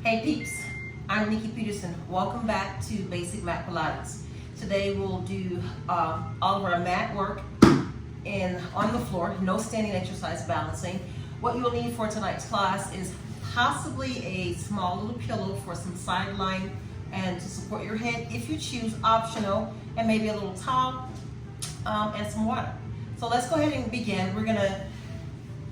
Hey peeps, I'm Nikki Peterson. Welcome back to Basic Mat Pilates. Today we'll do all of our mat work on the floor, no standing exercise balancing. What you'll need for tonight's class is possibly a small little pillow for some sideline and to support your head if you choose, optional, and maybe a little towel and some water. So let's go ahead and begin. We're gonna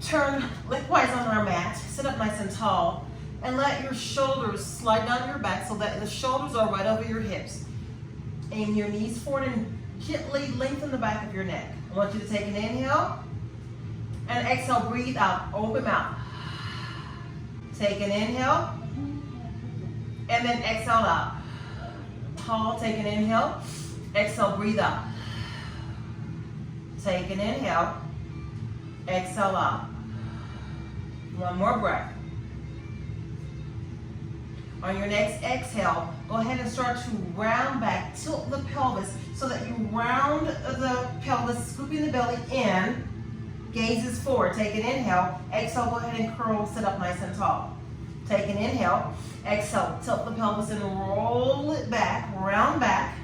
turn lengthwise on our mat, sit up nice and tall, and let your shoulders slide down your back so that the shoulders are right over your hips. Aim your knees forward and gently lengthen the back of your neck. I want you to take an inhale and exhale, breathe out, open mouth. Take an inhale and then exhale out. Tall, take an inhale, exhale, breathe out. Take an inhale, exhale out. One more breath. On your next exhale, go ahead and start to round back, tilt the pelvis so that you round the pelvis, scooping the belly in, gazes forward. Take an inhale, exhale, go ahead and curl, sit up nice and tall. Take an inhale, exhale, tilt the pelvis and roll it back, round back,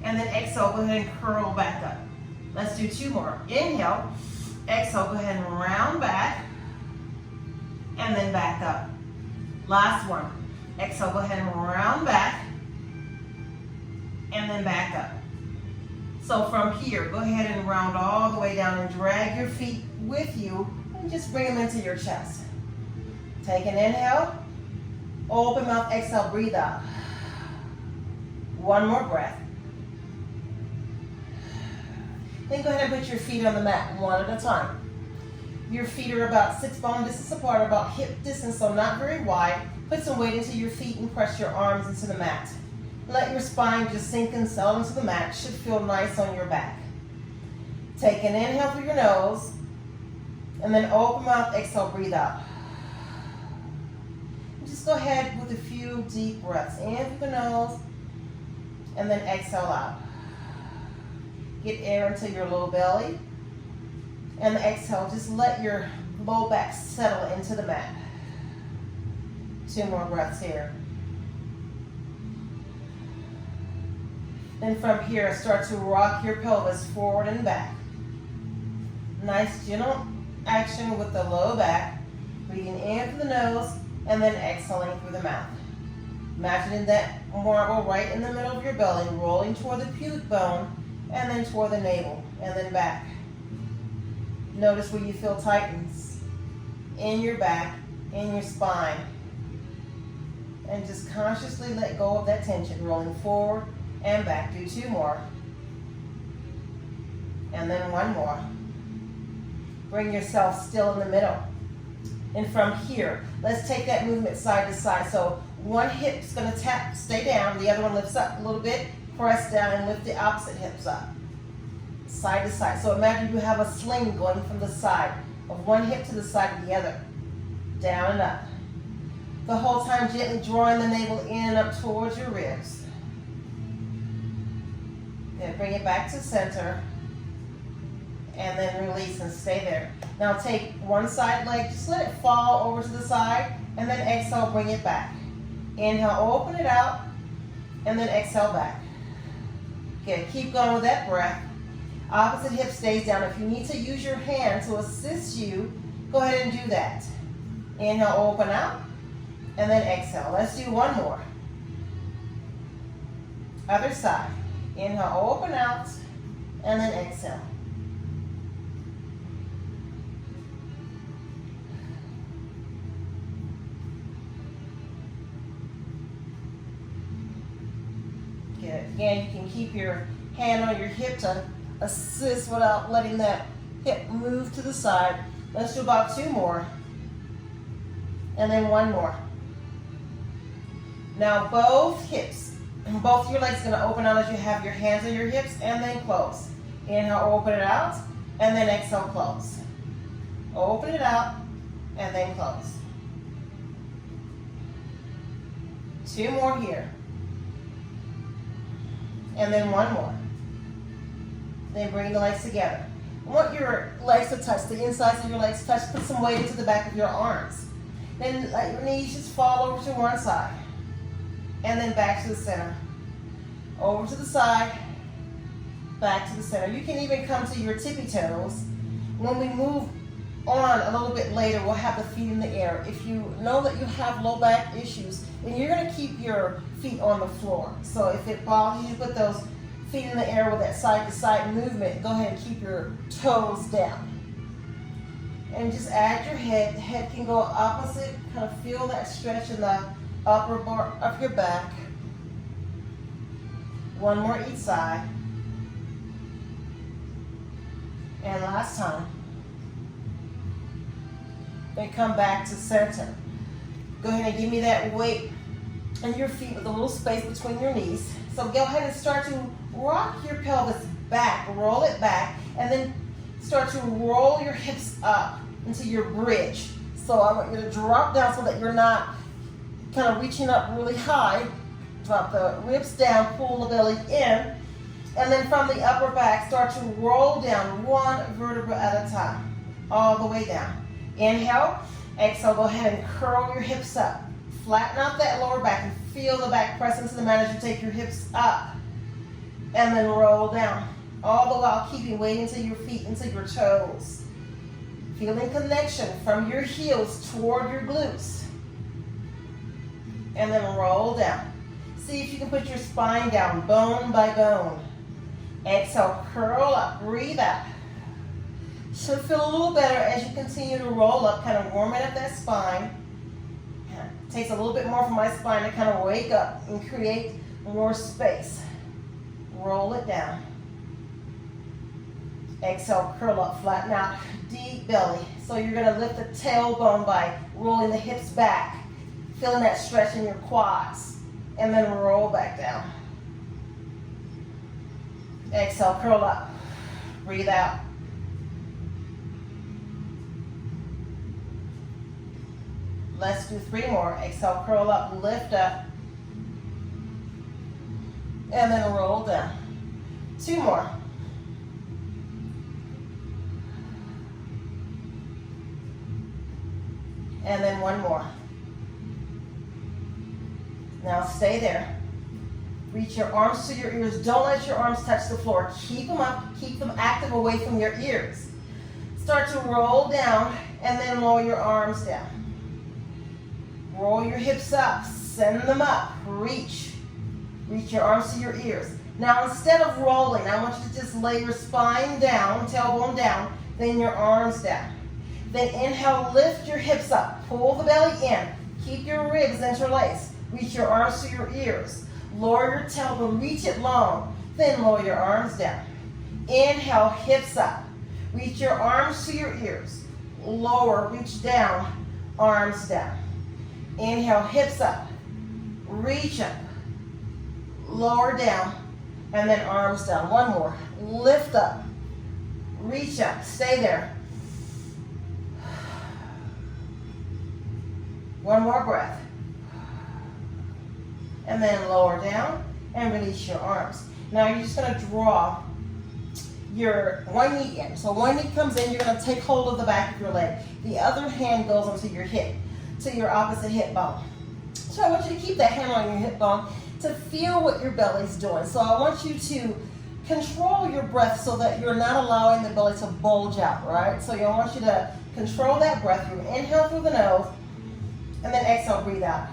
and then exhale, go ahead and curl back up. Let's do two more. Inhale, exhale, go ahead and round back, and then back up. Last one. Exhale, go ahead and round back, and then back up. So from here, go ahead and round all the way down and drag your feet with you, and just bring them into your chest. Take an inhale, open mouth, exhale, breathe out. One more breath. Then go ahead and put your feet on the mat, one at a time. Your feet are about 6 bone distance apart, about hip distance, so not very wide. Put some weight into your feet and press your arms into the mat. Let your spine just sink and settle into the mat. Should feel nice on your back. Take an inhale through your nose, and then open mouth, exhale, breathe out. Just go ahead with a few deep breaths. In through the nose, and then exhale out. Get air into your low belly. And exhale, just let your low back settle into the mat. 2 more breaths here. Then from here, start to rock your pelvis forward and back. Nice gentle action with the low back. Breathing in through the nose and then exhaling through the mouth. Imagining that marble right in the middle of your belly, rolling toward the pubic bone and then toward the navel and then back. Notice where you feel tightness in your back, in your spine. And just consciously let go of that tension, rolling forward and back. Do 2 more. And then 1 more. Bring yourself still in the middle. And from here, let's take that movement side to side. So one hip's gonna tap, stay down, the other one lifts up a little bit, press down and lift the opposite hips up. Side to side. So imagine you have a sling going from the side of one hip to the side of the other. Down and up. The whole time gently drawing the navel in and up towards your ribs. Then bring it back to center. And then release and stay there. Now take one side leg, just let it fall over to the side. And then exhale, bring it back. Inhale, open it out. And then exhale back. Okay, keep going with that breath. Opposite hip stays down. If you need to use your hand to assist you, go ahead and do that. Inhale, open out. And then exhale. Let's do 1 more. Other side. Inhale, open out, and then exhale. Good. Again, you can keep your hand on your hip to assist without letting that hip move to the side. Let's do about 2 more. And then 1 more. Now both hips, both your legs are going to open out as you have your hands on your hips and then close. Inhale, open it out, and then exhale, close. Open it out, and then close. 2 more here. And then 1 more. Then bring the legs together. I want your legs to touch, the insides of your legs touch. Put some weight into the back of your arms. Then let your knees just fall over to one side. And then back to the center. Over to the side, back to the center. You can even come to your tippy toes. When we move on a little bit later, we'll have the feet in the air. If you know that you have low back issues, then you're going to keep your feet on the floor. So if it bothers you to put those feet in the air with that side to side movement, go ahead and keep your toes down. And just add your head. The head can go opposite. Kind of feel that stretch in the upper bar of your back. One more each side. And last time. Then come back to center. Go ahead and give me that weight on your feet with a little space between your knees. So go ahead and start to rock your pelvis back, roll it back, and then start to roll your hips up into your bridge. So I want you to drop down so that you're not kind of reaching up really high. Drop the ribs down, pull the belly in, and then from the upper back, start to roll down one vertebra at a time, all the way down. Inhale, exhale, go ahead and curl your hips up. Flatten out that lower back and feel the back press into the mat as you take your hips up. And then roll down, all the while keeping weight into your feet, into your toes. Feeling connection from your heels toward your glutes. And then roll down. See if you can put your spine down, bone by bone. Exhale, curl up, breathe out. Should feel a little better as you continue to roll up, kind of warming up that spine. It takes a little bit more for my spine to kind of wake up and create more space. Roll it down. Exhale, curl up, flatten out, deep belly. So you're going to lift the tailbone by rolling the hips back, feeling that stretch in your quads, and then roll back down. Exhale, curl up, breathe out. Let's do 3 more. Exhale, curl up, lift up, and then roll down. 2 more. And then 1 more. Now stay there. Reach your arms to your ears. Don't let your arms touch the floor. Keep them up. Keep them active away from your ears. Start to roll down and then lower your arms down. Roll your hips up. Send them up. Reach. Reach your arms to your ears. Now instead of rolling, I want you to just lay your spine down, tailbone down, then your arms down. Then inhale, lift your hips up. Pull the belly in. Keep your ribs interlaced. Reach your arms to your ears. Lower your tailbone, reach it long. Then lower your arms down. Inhale, hips up. Reach your arms to your ears. Lower, reach down, arms down. Inhale, hips up. Reach up. Lower down, and then arms down. 1 more. Lift up. Reach up. Stay there. 1 more breath. And then lower down and release your arms. Now you're just going to draw your one knee in. So one knee comes in, you're going to take hold of the back of your leg. The other hand goes onto your hip, to your opposite hip bone. So I want you to keep that hand on your hip bone to feel what your belly's doing. So I want you to control your breath so that you're not allowing the belly to bulge out, right? So I want you to control that breath. You inhale through the nose, and then exhale, breathe out.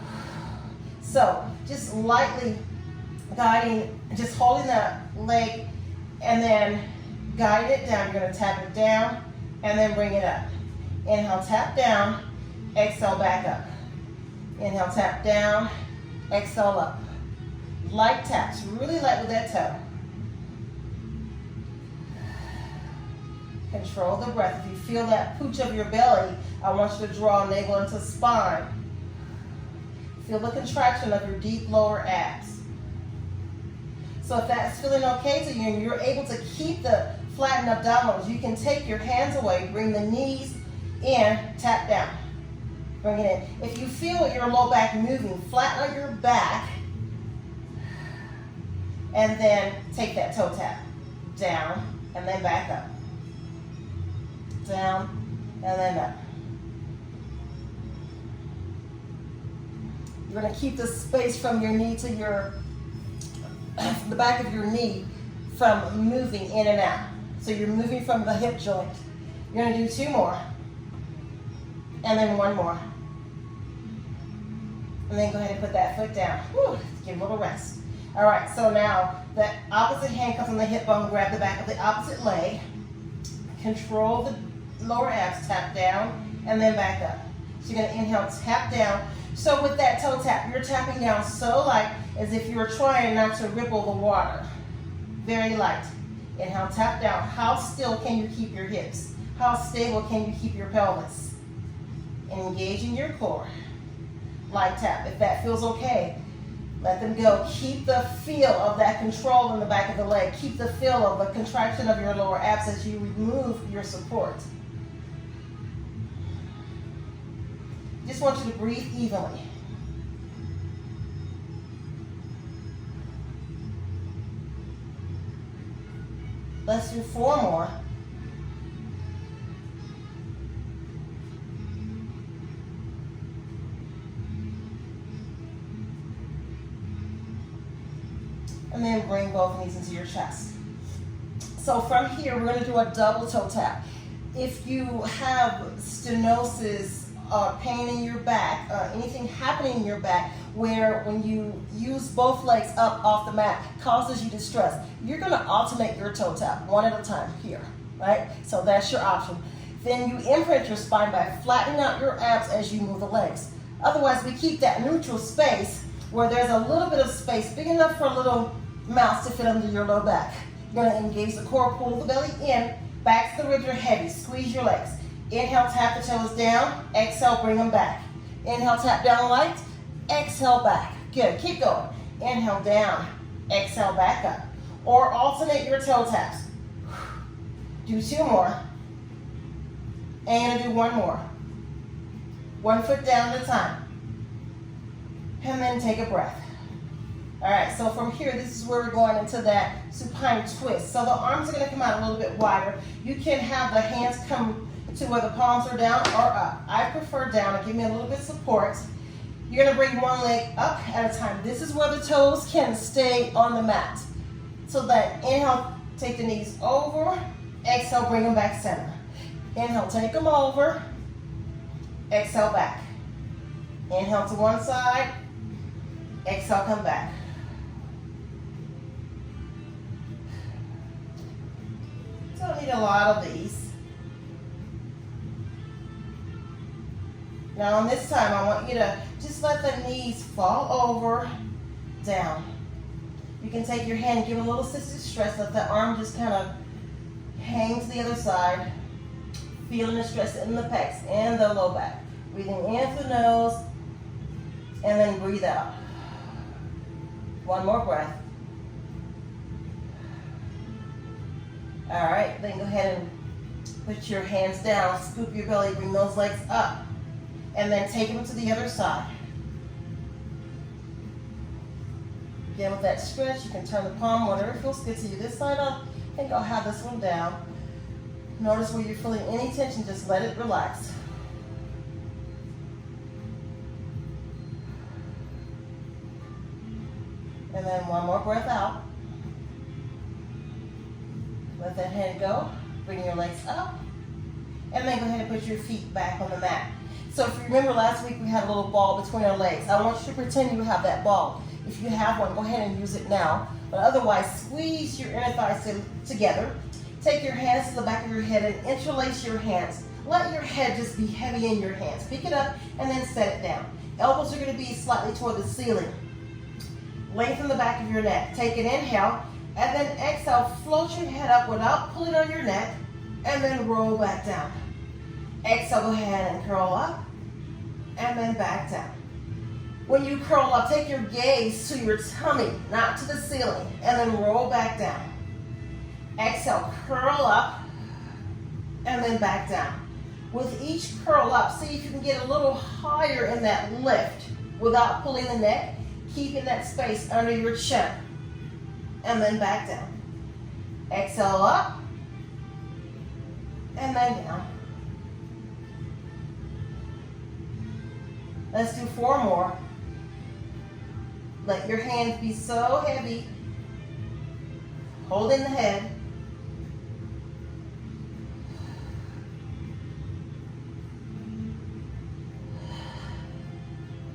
So just lightly guiding, just holding that leg, and then guide it down. You're going to tap it down, and then bring it up. Inhale, tap down, exhale, back up. Inhale, tap down, exhale, up. Light taps, really light with that toe. Control the breath. If you feel that pooch of your belly, I want you to draw navel into spine. Feel the contraction of your deep lower abs. So if that's feeling okay to you and you're able to keep the flattened abdominals, you can take your hands away, bring the knees in, tap down. Bring it in. If you feel your low back moving, flatten out your back, and then take that toe tap. Down, and then back up. Down, and then up. You're gonna keep the space from your knee to your, the back of your knee from moving in and out. So you're moving from the hip joint. You're gonna do 2 more. And then 1 more. And then go ahead and put that foot down. Whew, give a little rest. All right, so now the opposite hand comes on the hip bone, grab the back of the opposite leg. Control the lower abs, tap down, and then back up. So you're gonna inhale, tap down. So with that toe tap, you're tapping down so light as if you were trying not to ripple the water. Very light. Inhale, tap down. How still can you keep your hips? How stable can you keep your pelvis? Engaging your core. Light tap. If that feels okay, let them go. Keep the feel of that control in the back of the leg. Keep the feel of the contraction of your lower abs as you remove your support. Just want you to breathe evenly. Let's do 4 more. And then bring both knees into your chest. So from here, we're going to do a double toe tap. If you have stenosis, pain in your back, anything happening in your back where when you use both legs up off the mat causes you distress, you're going to alternate your toe tap 1 at a time here, right? So that's your option. Then you imprint your spine by flattening out your abs as you move the legs. Otherwise, we keep that neutral space where there's a little bit of space, big enough for a little mouse to fit under your low back. You're going to engage the core, pull the belly in, back to the ribs are heavy, squeeze your legs. Inhale, tap the toes down. Exhale, bring them back. Inhale, tap down light. Exhale, back. Good, keep going. Inhale, down. Exhale, back up. Or alternate your toe taps. Do 2 more. And do 1 more. 1 foot down at a time. And then take a breath. All right, so from here, this is where we're going into that supine twist. So the arms are gonna come out a little bit wider. You can have the hands come to where the palms are down or up. I prefer down to give me a little bit of support. You're gonna bring 1 leg up at a time. This is where the toes can stay on the mat. So that inhale, take the knees over. Exhale, bring them back center. Inhale, take them over. Exhale, back. Inhale to one side. Exhale, come back. Don't need a lot of these. Now on this time, I want you to just let the knees fall over, down. You can take your hand and give a little assisted stretch. Let the arm just kind of hang to the other side. Feeling the stretch in the pecs and the low back. Breathing in through the nose, and then breathe out. 1 more breath. All right, then go ahead and put your hands down, scoop your belly, bring those legs up, and then take them to the other side. Again, with that stretch, you can turn the palm, whatever feels good to you. This side up, I think I'll have this one down. Notice where you're feeling any tension, just let it relax. And then 1 more breath out. Let that hand go. Bring your legs up. And then go ahead and put your feet back on the mat. So if you remember last week we had a little ball between our legs. I want you to pretend you have that ball. If you have one, go ahead and use it now. But otherwise, squeeze your inner thighs together. Take your hands to the back of your head and interlace your hands. Let your head just be heavy in your hands. Pick it up and then set it down. Elbows are going to be slightly toward the ceiling. Lengthen the back of your neck. Take an inhale. And then exhale, float your head up without pulling on your neck, and then roll back down. Exhale, go ahead and curl up, and then back down. When you curl up, take your gaze to your tummy, not to the ceiling, and then roll back down. Exhale, curl up, and then back down. With each curl up, see if you can get a little higher in that lift without pulling the neck, keeping that space under your chin. And then back down. Exhale up, and then down. Let's do 4 more. Let your hands be so heavy, holding the head.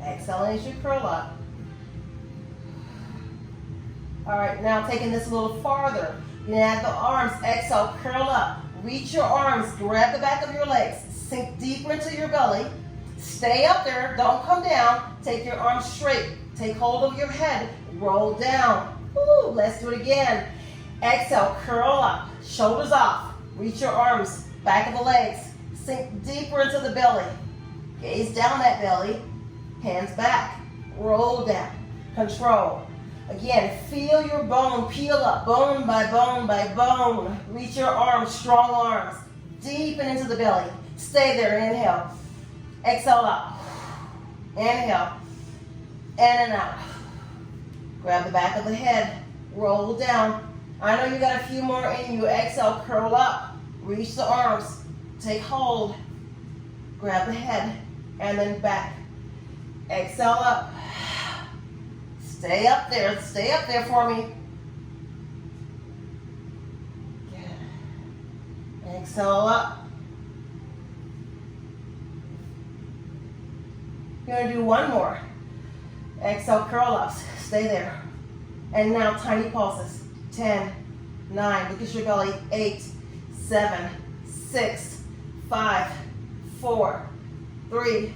Exhaling as you curl up. All right, now taking this a little farther. You add the arms, exhale, curl up. Reach your arms, grab the back of your legs, sink deeper into your belly. Stay up there, don't come down. Take your arms straight. Take hold of your head, roll down. Woo, let's do it again. Exhale, curl up, shoulders off. Reach your arms, back of the legs. Sink deeper into the belly. Gaze down that belly. Hands back, roll down, control. Again, feel your bone peel up, bone by bone by bone. Reach your arms, strong arms, deep and into the belly. Stay there, inhale. Exhale up. Inhale. In and out. Grab the back of the head, roll down. I know you got a few more in you. Exhale, curl up. Reach the arms, take hold. Grab the head, and then back. Exhale up. Stay up there for me. Good. Exhale up. You're going to do one more. Exhale, curl ups. Stay there. And now tiny pulses. 10, 9, look at your belly. 8, 7, 6, 5, 4, 3,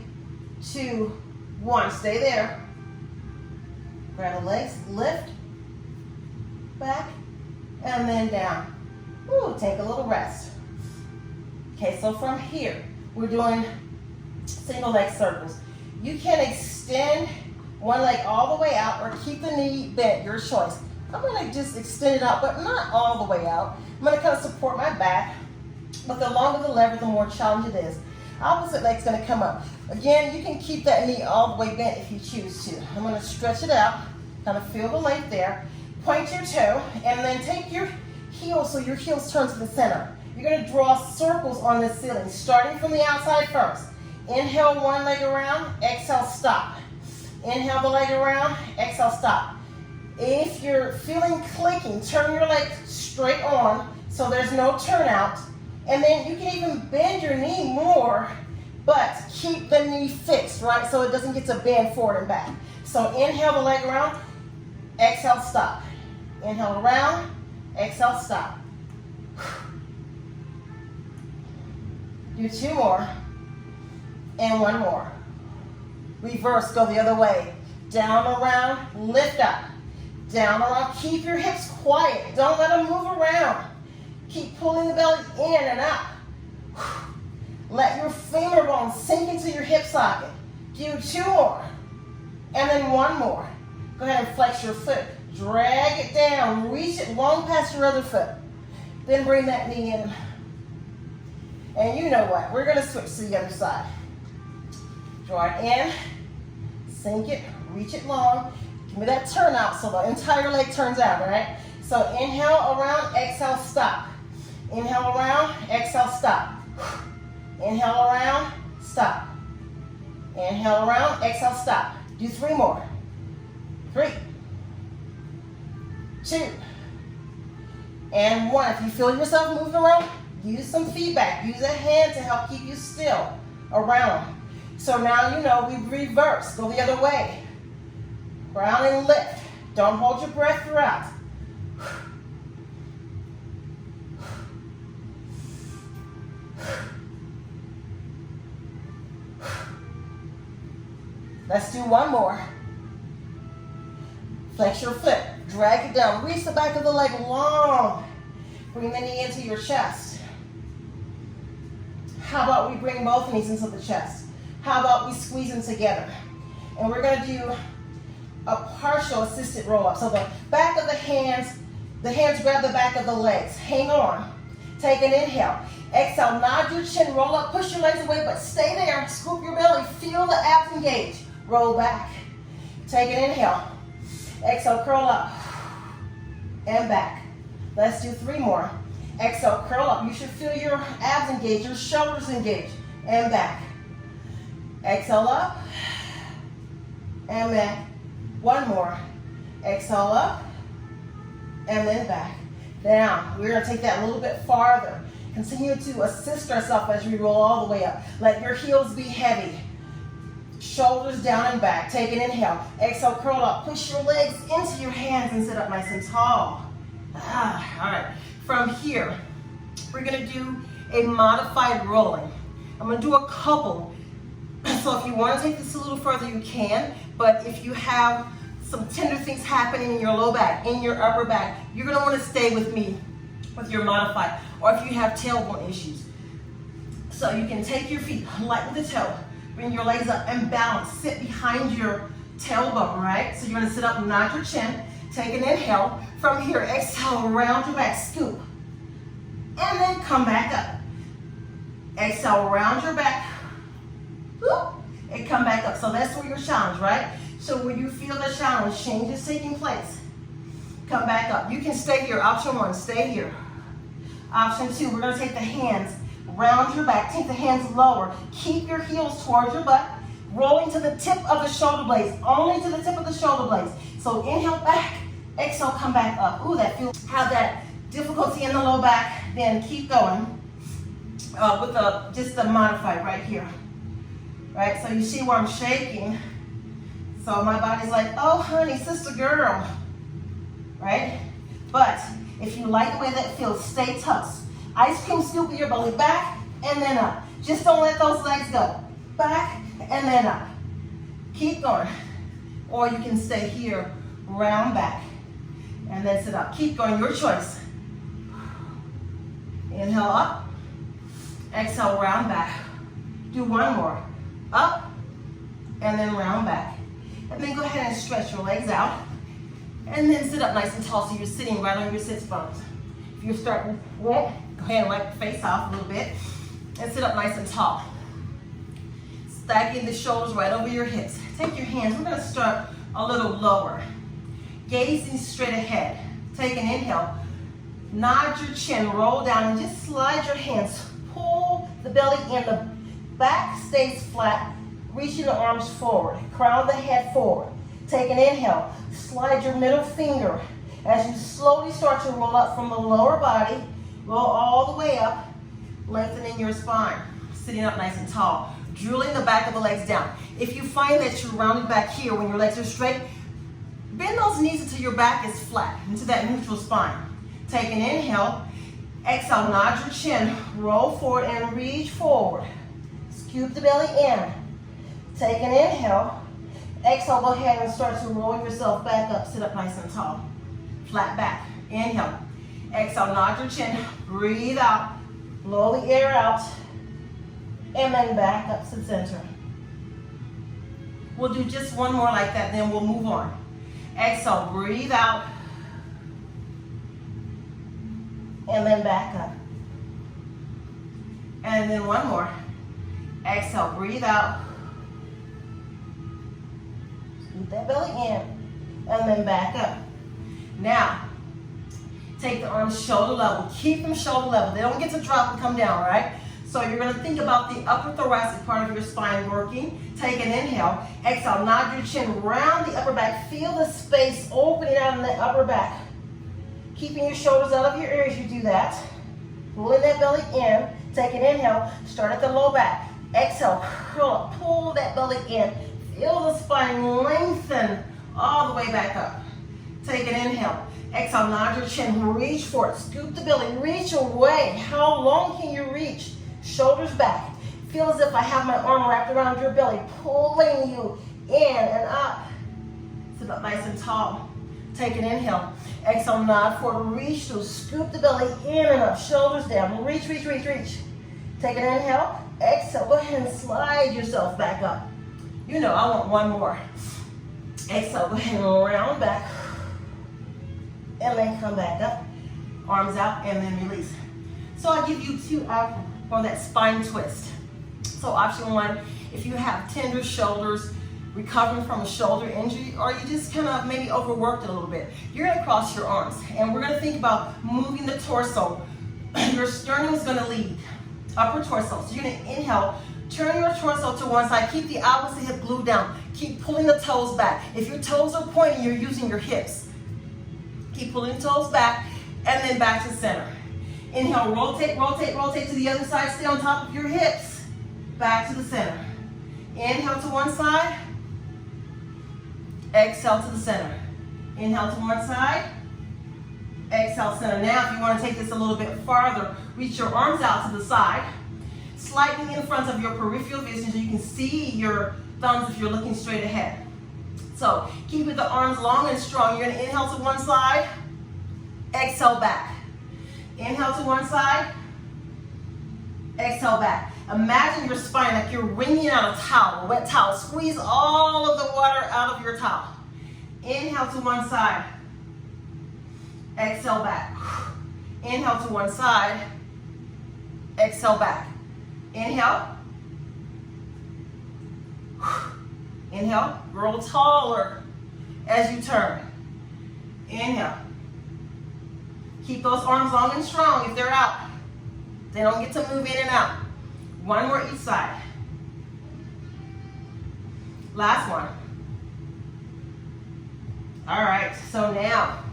2, 1. Stay there. Grab the legs, lift, back, and then down. Ooh, take a little rest. Okay, so from here, we're doing single leg circles. You can extend one leg all the way out or keep the knee bent, your choice. I'm gonna just extend it out, but not all the way out. I'm gonna kind of support my back, but the longer the lever, the more challenge it is. Opposite leg's gonna come up. Again, you can keep that knee all the way bent if you choose to. I'm gonna stretch it out, kind of feel the length there. Point your toe, and then take your heels so your heels turn to the center. You're gonna draw circles on the ceiling, starting from the outside first. Inhale one leg around, exhale, stop. Inhale the leg around, exhale, stop. If you're feeling clicking, turn your leg straight on so there's no turnout. And then you can even bend your knee more, but keep the knee fixed, right? So it doesn't get to bend forward and back. So inhale the leg around, exhale, stop. Inhale around, exhale, stop. Do 2 more, and 1 more. Reverse, go the other way. Down, around, lift up. Down, around, keep your hips quiet. Don't let them move around. Keep pulling the belly in and up. Let your femur bone sink into your hip socket. Do 2 more, and then 1 more. Go ahead and flex your foot. Drag it down, reach it long past your other foot. Then bring that knee in. And you know what? We're gonna switch to the other side. Draw it in, sink it, reach it long. Give me that turnout so the entire leg turns out, all right? So inhale around, exhale, stop. Inhale around, exhale, stop. Inhale around, stop. Inhale around, exhale, stop. Do 3 more. 3, 2, and 1. If you feel yourself moving around, use some feedback. Use a hand to help keep you still around. So now you know we reverse. Go the other way. Round and lift. Don't hold your breath throughout. Let's do 1 more. Flex your foot. Drag it down. Reach the back of the leg long. Bring the knee into your chest. How about we bring both knees into the chest? How about we squeeze them together? And we're going to do a partial assisted roll up. So the back of the hands grab the back of the legs. Hang on. Take an inhale. Exhale, nod your chin, roll up, push your legs away, but stay there. Scoop your belly. Feel the abs engage. Roll back. Take an inhale. Exhale, curl up. And back. Let's do 3 more. Exhale, curl up. You should feel your abs engage, your shoulders engage. And back. Exhale up. And back. One more. Exhale up, and then back. Now, we're gonna take that a little bit farther. Continue to assist ourselves as we roll all the way up. Let your heels be heavy. Shoulders down and back. Take an inhale. Exhale, curl up. Push your legs into your hands and sit up nice and tall. All right. From here, we're gonna do a modified rolling. I'm gonna do a couple. So if you wanna take this a little further, you can. But if you have some tender things happening in your low back, in your upper back, you're gonna wanna stay with me with your modified. Or if you have tailbone issues. So you can take your feet, lighten the toe, bring your legs up and balance. Sit behind your tailbone, right? So you're gonna sit up, nod your chin, take an inhale. From here, exhale, round your back, scoop. And then come back up. Exhale, round your back, whoop, and come back up. So that's where your challenge, right? So when you feel the challenge, change is taking place. Come back up. You can stay here. Option one, stay here. Option two, we're gonna take the hands, round your back, take the hands lower. Keep your heels towards your butt, rolling to the tip of the shoulder blades, only to the tip of the shoulder blades. So inhale back, exhale, come back up. Ooh, that feels, have that difficulty in the low back, then keep going with just the modified right here. Right, so you see where I'm shaking. So my body's like, oh honey, sister girl, right? But if you like the way that feels, stay tucked. Ice cream scoop with your belly back and then up. Just don't let those legs go. Back and then up. Keep going. Or you can stay here, round back, and then sit up. Keep going, your choice. Inhale up, exhale, round back. Do one more. Up, and then round back. And then go ahead and stretch your legs out. And then sit up nice and tall so you're sitting right on your sits bones. If you're starting wet, go ahead and wipe your face off a little bit and sit up nice and tall. Stacking the shoulders right over your hips. Take your hands, we're gonna start a little lower. Gazing straight ahead. Take an inhale. Nod your chin, roll down and just slide your hands. Pull the belly in, the back stays flat. Reaching the arms forward, crown the head forward. Take an inhale, slide your middle finger as you slowly start to roll up from the lower body, roll all the way up, lengthening your spine, sitting up nice and tall, drilling the back of the legs down. If you find that you're rounded back here when your legs are straight, bend those knees until your back is flat, into that neutral spine. Take an inhale, exhale, nod your chin, roll forward and reach forward. Scoop the belly in. Take an inhale. Exhale, go ahead and start to roll yourself back up. Sit up nice and tall. Flat back. Inhale. Exhale, nod your chin. Breathe out. Blow the air out. And then back up to center. We'll do just one more like that, then we'll move on. Exhale, breathe out. And then back up. And then one more. Exhale, breathe out. Scoop that belly in. And then back up. Now, take the arms shoulder level. Keep them shoulder level. They don't get to drop and come down, right? So you're going to think about the upper thoracic part of your spine working. Take an inhale. Exhale, nod your chin, round the upper back. Feel the space opening out in the upper back. Keeping your shoulders out of your ears, you do that. Pulling that belly in. Take an inhale. Start at the low back. Exhale, curl up. Pull that belly in. Feel the spine lengthen all the way back up. Take an inhale. Exhale, nod your chin, reach for it. Scoop the belly, reach away. How long can you reach? Shoulders back. Feel as if I have my arm wrapped around your belly, pulling you in and up. Sit up nice and tall. Take an inhale. Exhale, nod forward, reach through. Scoop the belly in and up, shoulders down. Reach, reach, reach, reach. Take an inhale. Exhale, go ahead and slide yourself back up. You know, I want one more. Exhale, go ahead and round back. And then come back up. Arms out and then release. So I give you two options for that spine twist. So option one, if you have tender shoulders, recovering from a shoulder injury, or you just kind of maybe overworked it a little bit, you're gonna cross your arms. And we're gonna think about moving the torso. Your sternum is gonna lead, upper torso. So you're gonna inhale, Turn your torso to one side. Keep the opposite hip glued down. Keep pulling the toes back. If your toes are pointing, you're using your hips. Keep pulling the toes back and then back to center. Inhale, rotate, rotate, rotate to the other side. Stay on top of your hips. Back to the center. Inhale to one side. Exhale to the center. Inhale to one side. Exhale, center. Now, if you want to take this a little bit farther, reach your arms out to the side, slightly in front of your peripheral vision so you can see your thumbs if you're looking straight ahead. So, keep the arms long and strong. You're going to inhale to one side, exhale back. Inhale to one side, exhale back. Imagine your spine like you're wringing out a towel, a wet towel. Squeeze all of the water out of your towel. Inhale to one side, exhale back. Inhale to one side, exhale back. Inhale. Inhale, grow taller as you turn. Inhale. Keep those arms long and strong if they're out. They don't get to move in and out. One more each side. Last one. All right, so now,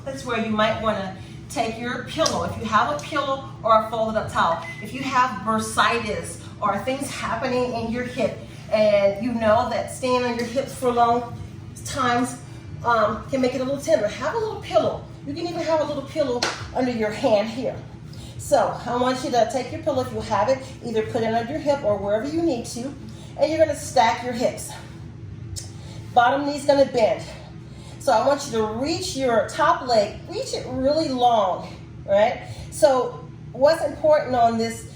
that's where you might want to take your pillow. If you have a pillow or a folded up towel, if you have bursitis or things happening in your hip and you know that staying on your hips for long times can make it a little tender, have a little pillow. You can even have a little pillow under your hand here. So I want you to take your pillow, if you have it, either put it under your hip or wherever you need to, and you're going to stack your hips. Bottom knee's going to bend. So I want you to reach your top leg, reach it really long, right? So what's important on this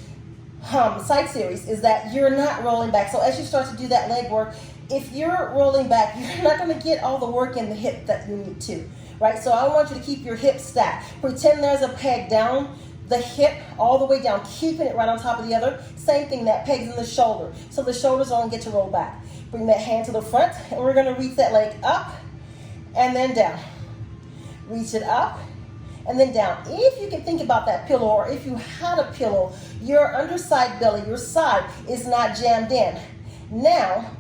side series is that you're not rolling back. So as you start to do that leg work, if you're rolling back, you're not going to get all the work in the hip that you need to, right? So I want you to keep your hips stacked. Pretend there's a peg down the hip all the way down, keeping it right on top of the other. Same thing, that peg's in the shoulder. So the shoulders don't get to roll back. Bring that hand to the front, and we're going to reach that leg up and then down. Reach it up and then down. If you can think about that pillow, or if you had a pillow, your underside belly, your side, is not jammed in. Now,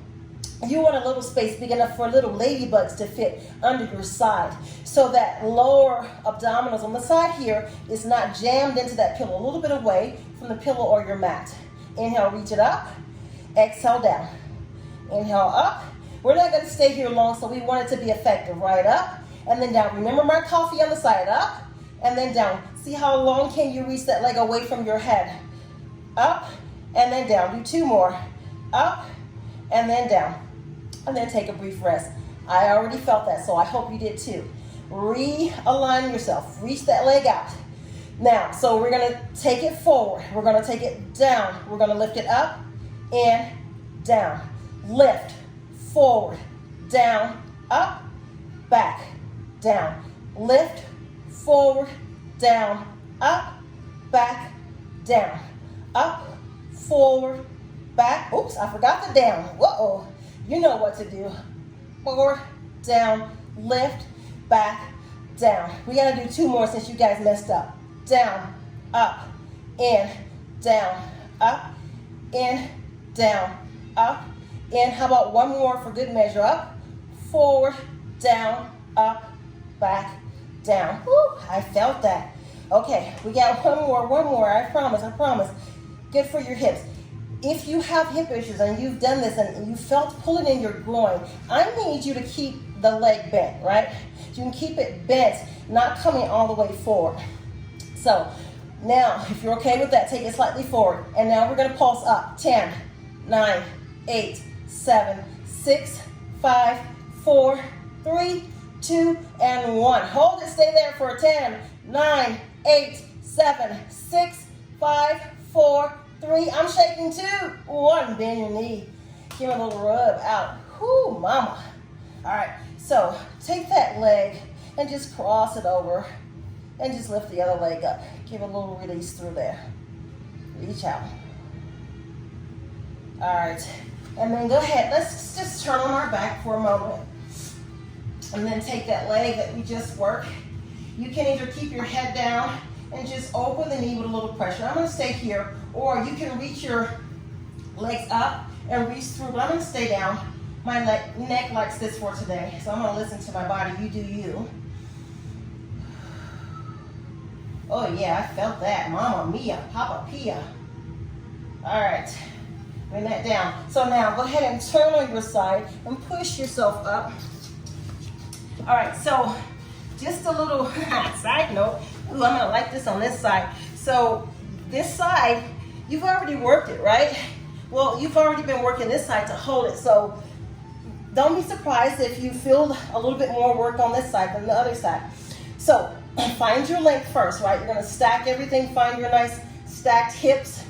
you want a little space big enough for little ladybugs to fit under your side, so that lower abdominals on the side here is not jammed into that pillow, a little bit away from the pillow or your mat. Inhale, reach it up. Exhale, down. Inhale, up. We're not going to stay here long, so we want it to be effective. Right up and then down. Remember my coffee on the side. Up and then down. See how long can you reach that leg away from your head. Up and then down. Do two more. Up and then down. And then take a brief rest. I already felt that, so I hope you did too. Realign yourself. Reach that leg out. Now, so we're going to take it forward. We're going to take it down. We're going to lift it up and down. Lift, forward, down, up, back, down. Lift, forward, down, up, back, down. Up, forward, back. Oops, I forgot the down. Whoa. You know what to do. Forward, down, lift, back, down. We got to do two more since you guys messed up. Down, up, in, down, up, in, down, up, in. How about one more for good measure? Up, forward, down, up, back, down. Woo, I felt that. Okay, we got one more. I promise. Good for your hips. If you have hip issues and you've done this and you felt pulling in your groin, I need you to keep the leg bent, right? You can keep it bent, not coming all the way forward. So now, if you're okay with that, take it slightly forward. And now we're going to pulse up. 10, 9, 8, 7, 6, 5, 4, 3, 2, and 1. Hold it, stay there for 10, 9, 8, 7, 6, 5, 4, 3. I'm shaking 2, 1. Bend your knee. Give it a little rub out. Whoo, mama. All right, so take that leg and just cross it over and just lift the other leg up. Give it a little release through there. Reach out. All right, and then go ahead. Let's just turn on our back for a moment. And then take that leg that we just worked. You can either keep your head down and just open the knee with a little pressure. I'm going to stay here, Or you can reach your legs up and reach through, but I'm gonna stay down. My neck likes this for today, so I'm gonna listen to my body. You do you. Oh yeah, I felt that. Mama mia, Papa Pia. All right, bring that down. So now go ahead and turn on your side and push yourself up. All right, so just a little side note. Ooh, I'm gonna like this on this side. So this side, you've already worked it, right? Well, you've already been working this side to hold it. So don't be surprised if you feel a little bit more work on this side than the other side. So find your length first, right? You're gonna stack everything, find your nice stacked hips,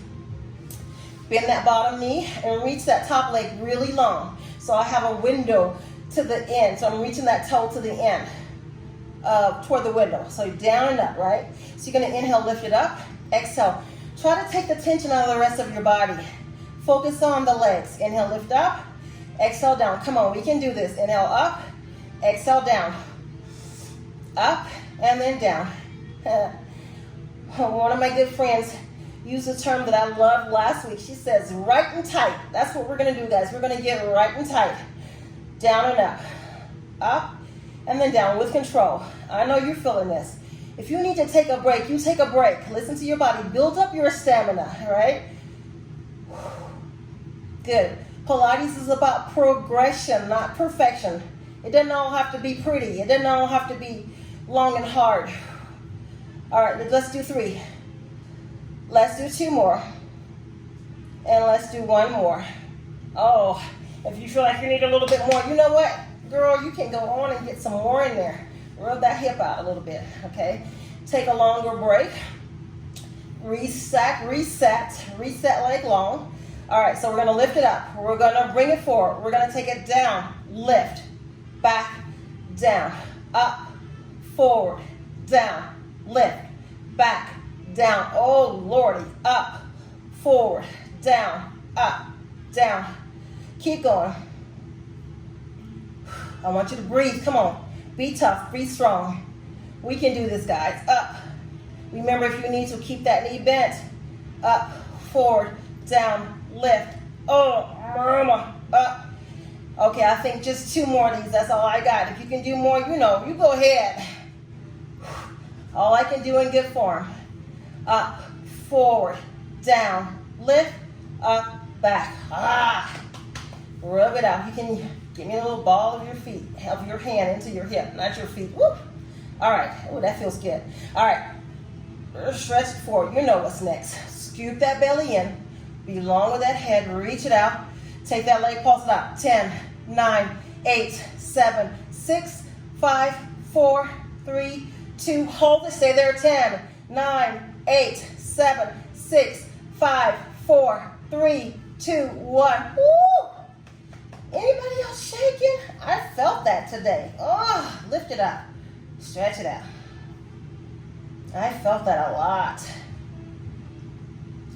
bend that bottom knee, and reach that top leg really long. So I have a window to the end, so I'm reaching that toe to the end, toward the window. So down and up, right? So you're gonna inhale, lift it up, exhale. Try to take the tension out of the rest of your body. Focus on the legs. Inhale, lift up, exhale down. Come on, we can do this. Inhale up, exhale down. Up, and then down. One of my good friends used a term that I loved last week. She says, right and tight. That's what we're gonna do, guys. We're gonna get right and tight. Down and up, and then down with control. I know you're feeling this. If you need to take a break, you take a break. Listen to your body. Build up your stamina, all right? Good. Pilates is about progression, not perfection. It doesn't all have to be pretty. It doesn't all have to be long and hard. All right, let's do 3. Let's do 2 more. And let's do 1 more. Oh, if you feel like you need a little bit more, you know what? Girl, you can go on and get some more in there. Rub that hip out a little bit, okay? Take a longer break. Reset leg long. All right, so we're gonna lift it up. We're gonna bring it forward. We're gonna take it down, lift, back, down, up, forward, down, lift, back, down. Oh, Lordy, up, forward, down, up, down. Keep going. I want you to breathe. Come on. Be tough. Be strong. We can do this, guys. Up. Remember, if you need to, keep that knee bent. Up, forward, down, lift. Oh, mama. Up. Okay, I think just 2 more of these. That's all I got. If you can do more, you know, you go ahead. All I can do in good form. Up, forward, down, lift, up, back. Rub it out. You can give me a little ball of your feet, of your hand into your hip, not your feet. Woo. All right. Oh, that feels good. All right. Stretch forward. You know what's next. Scoop that belly in. Be long with that head. Reach it out. Take that leg, pulse it out. 10, 9, 8, 7, 6, 5, 4, 3, 2. Hold it. Stay there. 10, 9, 8, 7, 6, 5, 4, 3, 2, 1. Woo! Anybody else shaking? I felt that today. Oh, lift it up. Stretch it out. I felt that a lot.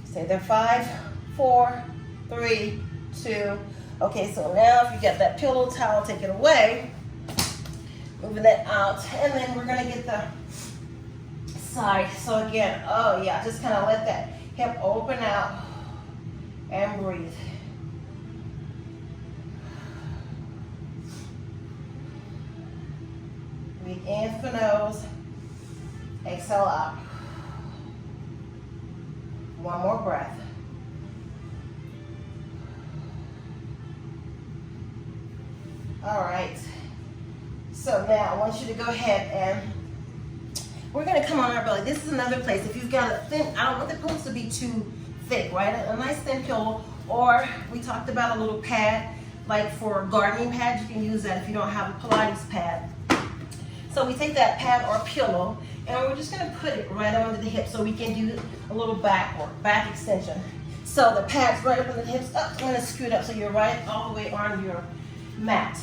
Stay there. 5, 4, 3, 2. Okay, so now if you got that pillow towel, take it away. Moving that out. And then we're going to get the side. So again, oh yeah, just kind of let that hip open out and breathe. Breathe in for nose. Exhale out. 1 more breath. All right. So now I want you to go ahead and we're going to come on our belly. This is another place. If you've got a thin, I don't want the pillows to be too thick, right? A nice thin pillow, or we talked about a little pad, like for gardening pads, you can use that if you don't have a Pilates pad. So we take that pad or pillow, and we're just going to put it right under the hip so we can do a little back work, back extension. So the pad's right up in the hips. Up, I'm going to scoot up so you're right all the way on your mat.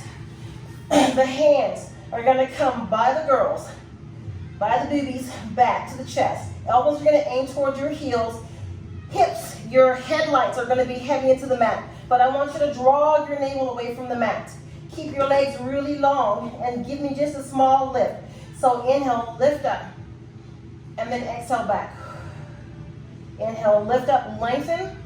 The hands are going to come by the girls, by the boobies, back to the chest. Elbows are going to aim towards your heels. Hips, your headlights are going to be heavy into the mat. But I want you to draw your navel away from the mat. Keep your legs really long and give me just a small lift. So inhale, lift up, and then exhale back. Inhale, lift up, lengthen,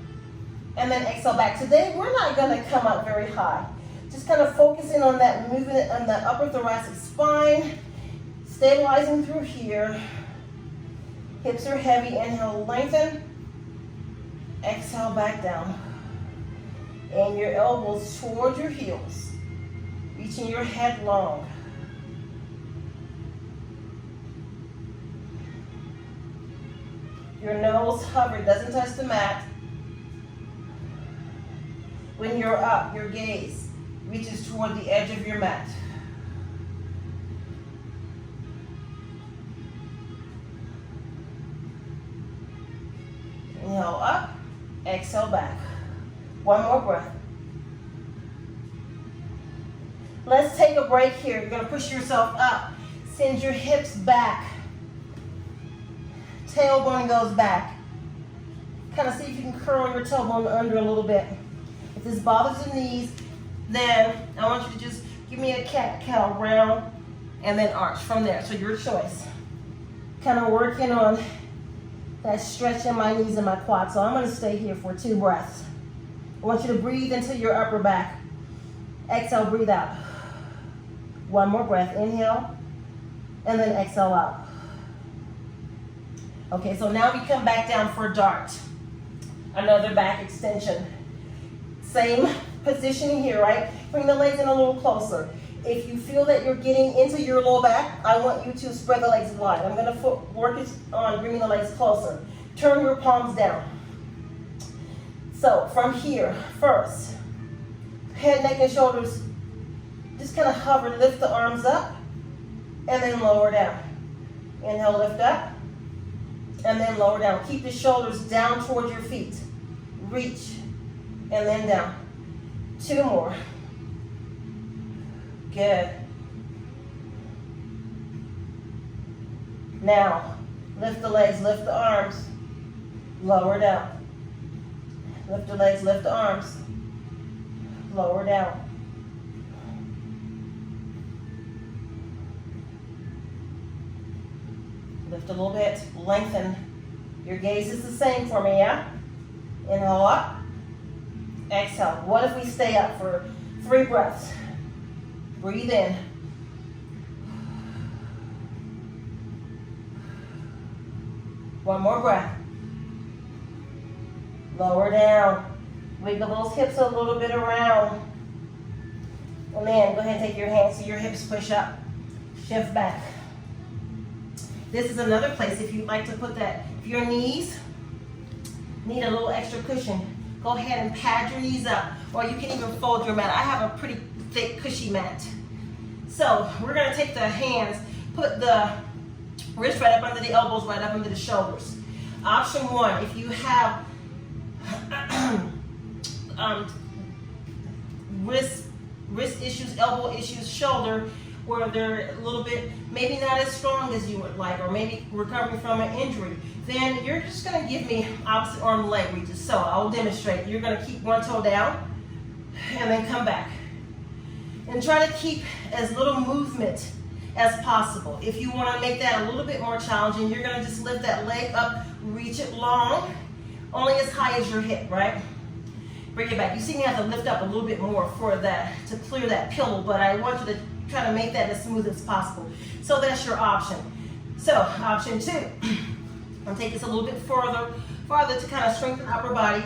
and then exhale back. Today, we're not gonna come up very high. Just kind of focusing on that movement on the upper thoracic spine, stabilizing through here. Hips are heavy, inhale, lengthen, exhale back down. And your elbows toward your heels, reaching your head long. Your nose hovered, doesn't touch the mat. When you're up, your gaze reaches toward the edge of your mat. Inhale up, exhale back. One more breath. Let's take a break here. You're gonna push yourself up. Send your hips back. Tailbone goes back. Kind of see if you can curl your tailbone under a little bit. If this bothers the knees, then I want you to just give me a cat-cow, round and then arch from there. So your choice. Kind of working on that stretch in my knees and my quads. So I'm going to stay here for 2 breaths. I want you to breathe into your upper back. Exhale, breathe out. One more breath. Inhale, and then exhale out. Okay, so now we come back down for a dart. Another back extension. Same positioning here, right? Bring the legs in a little closer. If you feel that you're getting into your low back, I want you to spread the legs wide. I'm gonna work it on bringing the legs closer. Turn your palms down. So from here, first, head, neck, and shoulders, just kind of hover, lift the arms up, and then lower down. Inhale, lift up, and then lower down. Keep the shoulders down towards your feet. Reach, and then down. 2 more. Good. Now, lift the legs, lift the arms, lower down. Lift the legs, lift the arms, lower down. Lift a little bit, lengthen. Your gaze is the same for me, yeah? Inhale up, exhale. What if we stay up for 3 breaths? Breathe in. One more breath. Lower down. Wiggle those hips a little bit around. And then go ahead and take your hands so your hips push up. Shift back. This is another place if you'd like to put that. If your knees need a little extra cushion, go ahead and pad your knees up. Or you can even fold your mat. I have a pretty thick, cushy mat. So we're going to take the hands, put the wrists right up under the elbows, right up under the shoulders. Option 1, if you have wrist issues, elbow issues, shoulder, where they're a little bit maybe not as strong as you would like, or maybe recovering from an injury, then you're just going to give me opposite arm leg reaches. So I will demonstrate. You're going to keep one toe down and then come back. And try to keep as little movement as possible. If you want to make that a little bit more challenging, you're going to just lift that leg up, reach it long, only as high as your hip, right? Bring it back. You see me have to lift up a little bit more for that, to clear that pillow, but I want you to try to make that as smooth as possible. So that's your option. So option 2, I'll take this a little bit farther to kind of strengthen upper body,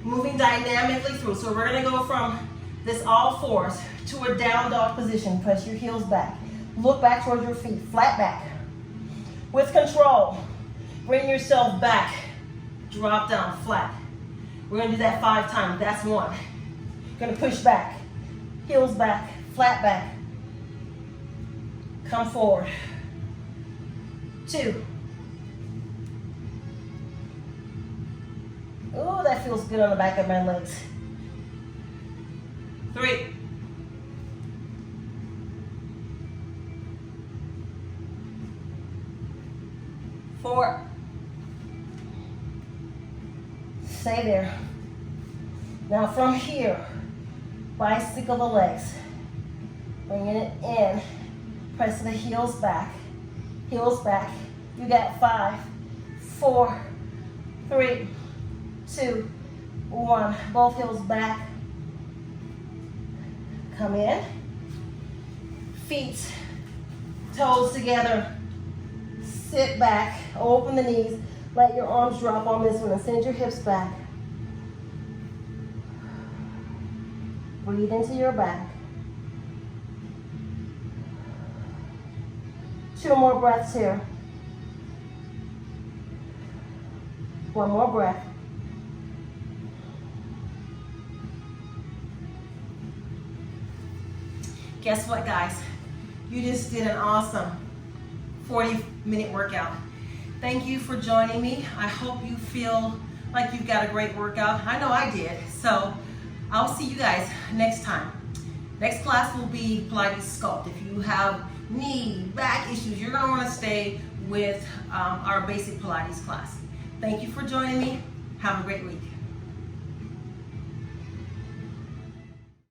moving dynamically through. So we're going to go from this all fours to a down dog position. Press your heels back. Look back towards your feet, flat back. With control, bring yourself back. Drop down, flat. We're going to do that 5 times. That's 1. Going to push back. Heels back, flat back. Come forward. 2. Oh, that feels good on the back of my legs. 3. 4. Stay there. Now from here, bicycle the legs. Bringing it in. Press the heels back. Heels back. You got 5, 4, 3, 2, 1. Both heels back. Come in. Feet, toes together. Sit back, open the knees. Let your arms drop on this one and send your hips back. Breathe into your back. 2 more breaths here. 1 more breath. Guess what, guys? You just did an awesome 40-minute workout. Thank you for joining me. I hope you feel like you've got a great workout. I know I did. So I'll see you guys next time. Next class will be Pilates Sculpt. If you have knee, back issues, you're going to want to stay with our basic Pilates class. Thank you for joining me. Have a great week.